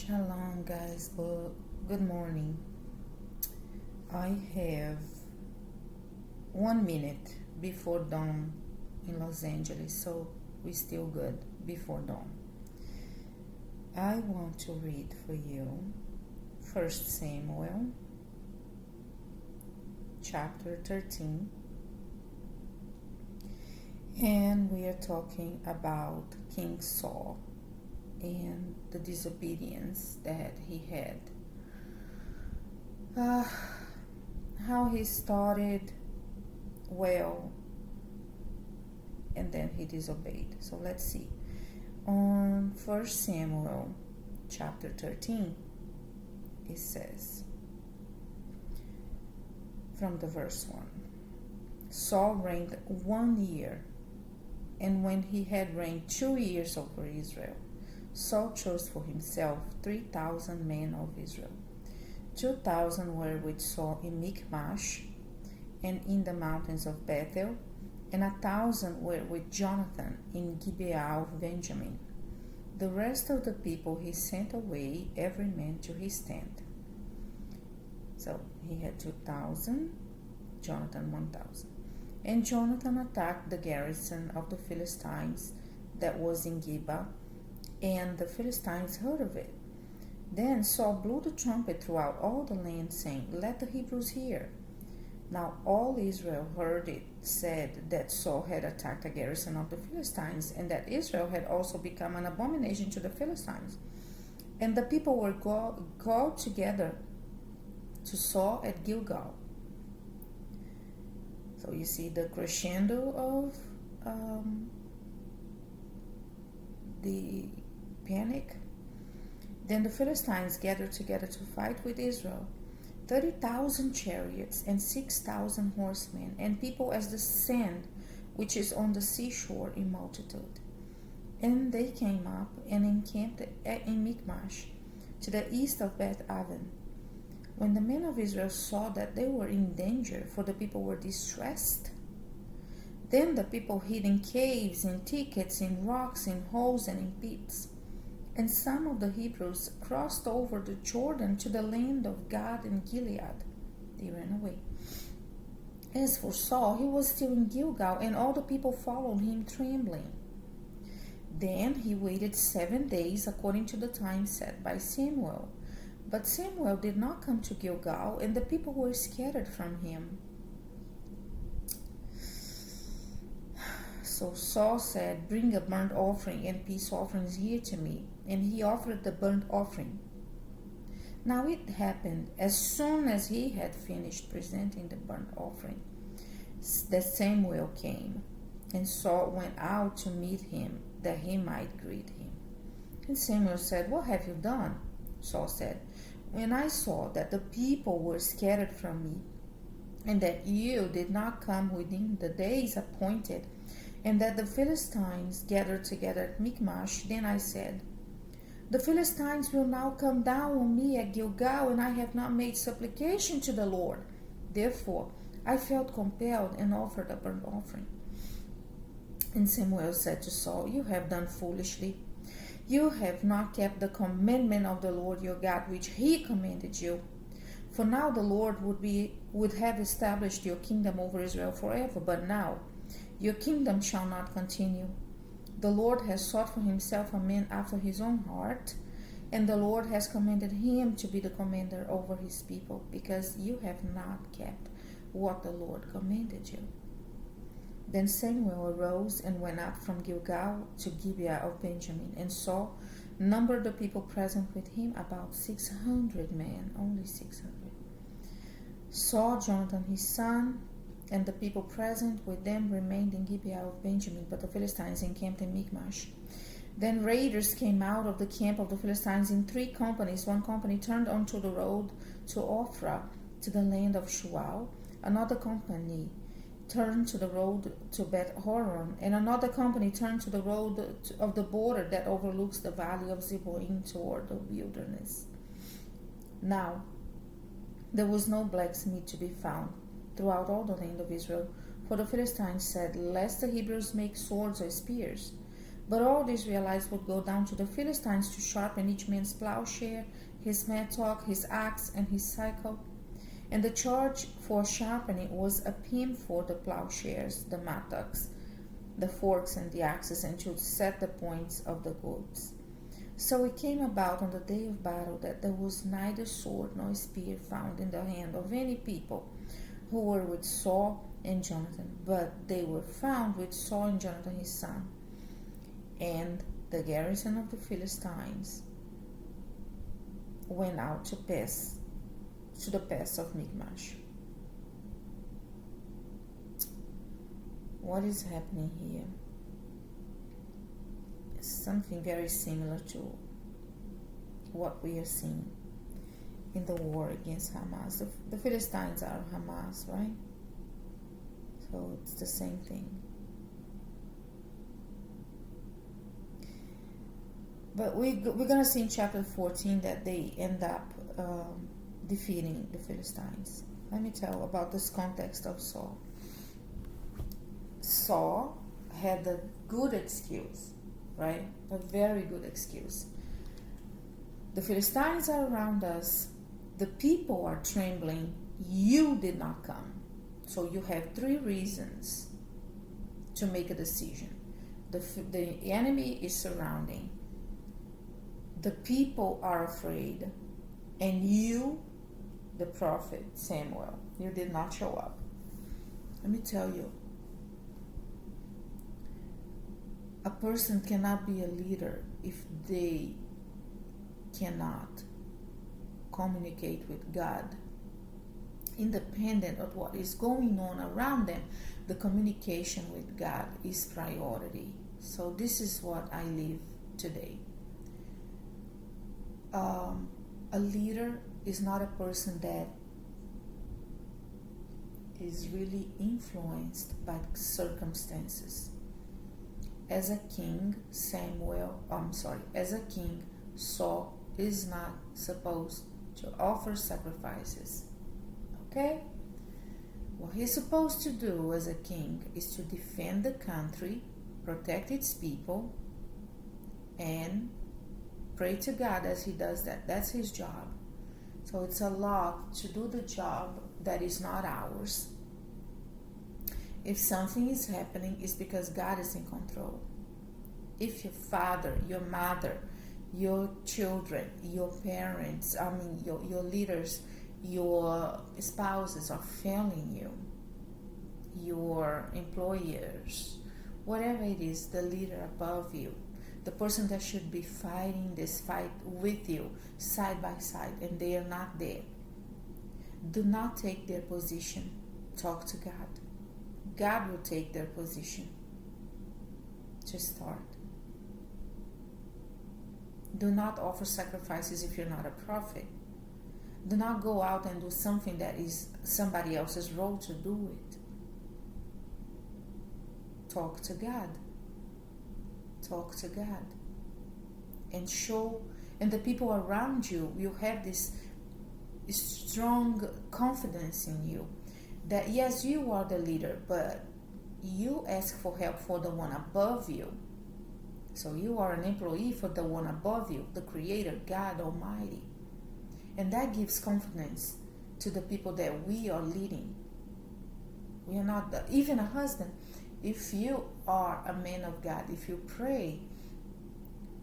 Shalom, guys. Good morning. I have 1 minute before dawn in Los Angeles, so we're still good before dawn. I want to read for you 1 Samuel chapter 13, and we are talking about King Saul and the disobedience that he had. How he started well and then he disobeyed. So let's see. On 1 Samuel chapter 13, it says, from the verse 1, Saul reigned 1 year, and when he had reigned 2 years over Israel, Saul chose for himself 3,000 men of Israel. 2,000 were with Saul in Michmash and in the mountains of Bethel, and 1,000 were with Jonathan in Gibeah of Benjamin. The rest of the people he sent away, every man to his tent. So he had 2,000, Jonathan 1,000. And Jonathan attacked the garrison of the Philistines that was in Gibeah, and the Philistines heard of it. Then Saul blew the trumpet throughout all the land, saying, "Let the Hebrews hear." Now all Israel heard it said that Saul had attacked the garrison of the Philistines, and that Israel had also become an abomination to the Philistines. And the people were called together to Saul at Gilgal. So you see the crescendo of the panic. Then the Philistines gathered together to fight with Israel, 30,000 chariots and 6,000 horsemen, and people as the sand which is on the seashore in multitude. And they came up and encamped in Michmash, to the east of Beth Aven. When the men of Israel saw that they were in danger, for the people were distressed, then the people hid in caves, in thickets, in rocks, in holes, and in pits. And some of the Hebrews crossed over the Jordan to the land of Gad and Gilead. They ran away. As for Saul, he was still in Gilgal, and all the people followed him trembling. Then he waited 7 days according to the time set by Samuel. But Samuel did not come to Gilgal, and the people were scattered from him. So Saul said, "Bring a burnt offering and peace offerings here to me." And he offered the burnt offering. Now it happened, as soon as he had finished presenting the burnt offering, that Samuel came, and Saul went out to meet him, that he might greet him. And Samuel said, "What have you done?" Saul said, "When I saw that the people were scattered from me, and that you did not come within the days appointed, and that the Philistines gathered together at Michmash, then I said, the Philistines will now come down on me at Gilgal, and I have not made supplication to the Lord. Therefore, I felt compelled and offered a burnt offering." And Samuel said to Saul, "You have done foolishly. You have not kept the commandment of the Lord your God, which he commanded you. For now the Lord would have established your kingdom over Israel forever, but now your kingdom shall not continue. The Lord has sought for himself a man after his own heart, and the Lord has commanded him to be the commander over his people, because you have not kept what the Lord commanded you." Then Samuel arose and went up from Gilgal to Gibeah of Benjamin, and Saul numbered the people present with him, about 600 men, only 600. Saul, Jonathan his son, and the people present with them remained in Gibeah of Benjamin, but the Philistines encamped in Michmash. Then raiders came out of the camp of the Philistines in 3 companies. One company turned onto the road to Ophrah, to the land of Shual. Another company turned to the road to Beth Horon, and another company turned to the road of the border that overlooks the valley of Zeboim toward the wilderness. Now there was no blacksmith to be found throughout all the land of Israel, for the Philistines said, "Lest the Hebrews make swords or spears." But all the Israelites would go down to the Philistines to sharpen each man's plowshare, his mattock, his axe, and his sickle. And the charge for sharpening was a pim for the plowshares, the mattocks, the forks, and the axes, and to set the points of the goads. So it came about on the day of battle that there was neither sword nor spear found in the hand of any people who were with Saul and Jonathan, but they were found with Saul and Jonathan his son. And the garrison of the Philistines went out to the pass of Michmash. What is happening here? It's something very similar to what we are seeing in the war against Hamas. The Philistines are Hamas, right? So it's the same thing. But we're going to see in chapter 14 that they end up defeating the Philistines. Let me tell about this context of Saul. Saul had a good excuse, right? A very good excuse. The Philistines are around us. The people are trembling. You did not come. So you have 3 reasons to make a decision. The enemy is surrounding. The people are afraid. And you, the prophet Samuel, you did not show up. Let me tell you, a person cannot be a leader if they cannot communicate with God. Independent of what is going on around them, the communication with God is priority. So this is what I live today. A leader is not a person that is really influenced by circumstances. As a king, Saul is not supposed to offer sacrifices. Okay? What he's supposed to do as a king is to defend the country, protect its people, and pray to God as he does that. That's his job. So it's a lot to do the job that is not ours. If something is happening, it's because God is in control. If your father, your mother, your children, your parents, your leaders, your spouses are failing you, your employers, whatever it is, the leader above you, the person that should be fighting this fight with you side by side, and they are not there, do not take their position. Talk to God. God will take their position to start. Do not offer sacrifices if you're not a prophet. Do not go out and do something that is somebody else's role to do it. Talk to God. Talk to God. And show, and the people around you, you have this strong confidence in you. That yes, you are the leader, but you ask for help for the one above you. So you are an employee for the one above you, the Creator, God Almighty. And that gives confidence to the people that we are leading. We are not, even a husband. If you are a man of God, if you pray,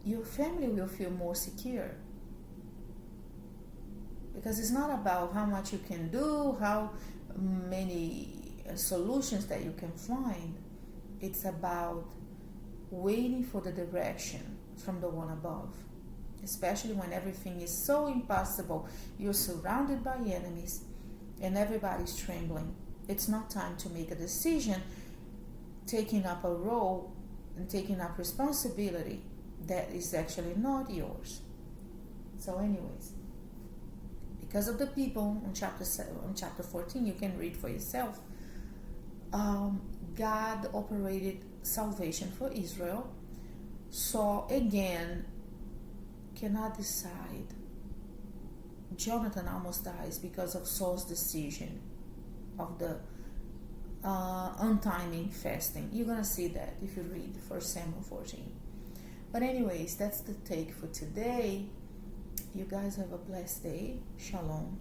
your family will feel more secure. Because it's not about how much you can do, how many solutions that you can find. It's about waiting for the direction from the one above. Especially when everything is so impossible. You're surrounded by enemies and everybody's trembling. It's not time to make a decision, taking up a role and taking up responsibility that is actually not yours. So anyways, because of the people in chapter 14, you can read for yourself. God operated salvation for Israel. Saul again cannot decide. Jonathan almost dies because of Saul's decision of the untiming fasting. You're going to see that if you read 1 Samuel 14. But anyways, that's the take for today. You guys have a blessed day. Shalom.